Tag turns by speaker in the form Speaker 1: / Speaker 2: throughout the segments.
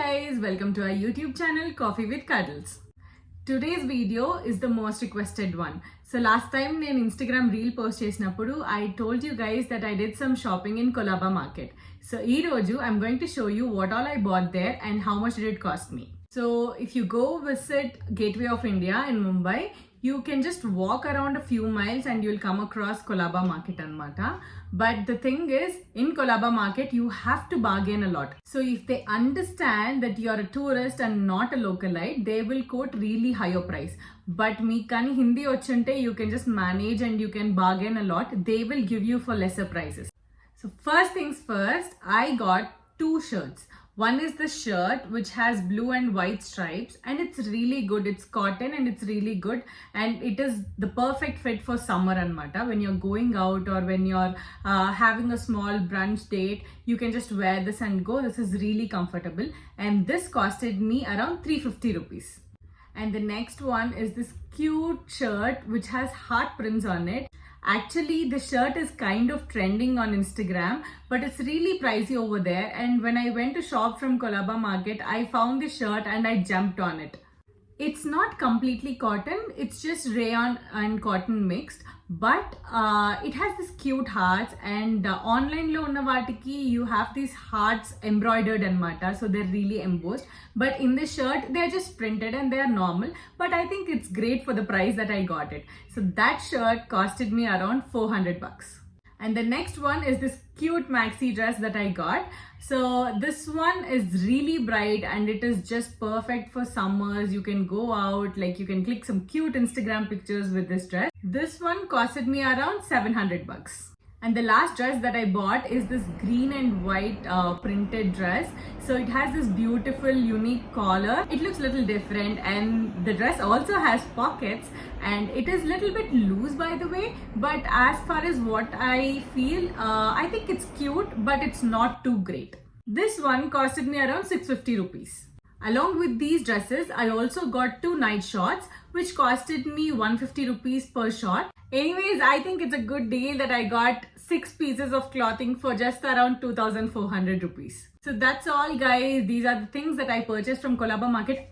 Speaker 1: guys, welcome to our YouTube channel Coffee with Cuddles. Today's video is the most requested one. So last time నేను Instagram reel post చేసినప్పుడు I told you guys that I did some shopping in Colaba market. So ఈ రోజు I'm going to show you what all I bought there and how much did it cost me. So if you go visit Gateway of India in Mumbai, you can just walk around a few miles and you'll come across Colaba market anmata. But the thing is, in Colaba market, you have to bargain a lot. So if they understand that you're a tourist and not a localite, they will quote really higher price. But me kani Hindi ochunte, you can just manage and you can bargain a lot. They will give you for lesser prices. So first things first, I got two shirts. One is the shirt which has blue and white stripes and it's really good. It's cotton and it's really good and it is the perfect fit for summer anmata. When you're going out or when you're having a small brunch date, you can just wear this and go. This is really comfortable and this costed me around 350 rupees. And the next one is this cute shirt which has heart prints on it. Actually, the shirt is kind of trending on Instagram, but it's really pricey over there. And when I went to shop from Colaba market, I found this shirt and I jumped on it. It's not completely cotton, it's just rayon and cotton mixed, but it has this cute hearts and online lo unna vatiki you have these hearts embroidered anmata, so they're really embossed, but in the shirt they're just printed and they're normal, but I think it's great for the price that I got it. So that shirt costed me around 400 bucks. And the next one is this cute maxi dress that I got. So this one is really bright and it is just perfect for summers. You can go out, like you can click some cute Instagram pictures with this dress. This one costed me around 700 bucks. And the last dress that I bought is this green and white printed dress. So it has this beautiful unique collar. It looks a little different and the dress also has pockets and it is a little bit loose by the way, but as far as what I feel, I think it's cute but it's not too great. This one costed me around 650 rupees. Along with these dresses, I also got two night shorts which costed me 150 rupees per short. Anyways, I think it's a good deal that I got 6 pieces of clothing for just around 2,400 rupees. So that's all guys. These are the things that I purchased from Colaba market.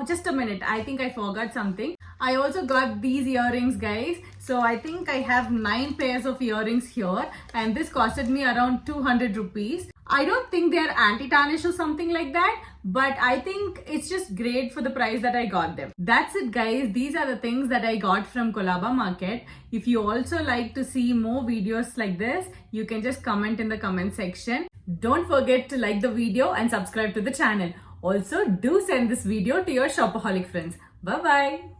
Speaker 1: Just a minute. I think I forgot something. I also got these earrings guys. So I think I have 9 pairs of earrings here and this costed me around 200 rupees. I don't think they are anti-tarnish or something like that, but I think it's just great for the price that I got them. That's it guys. These are the things that I got from Colaba market. If you also like to see more videos like this, you can just comment in the comment section. Don't forget to like the video and subscribe to the channel. Also, do send this video to your shopaholic friends. Bye bye.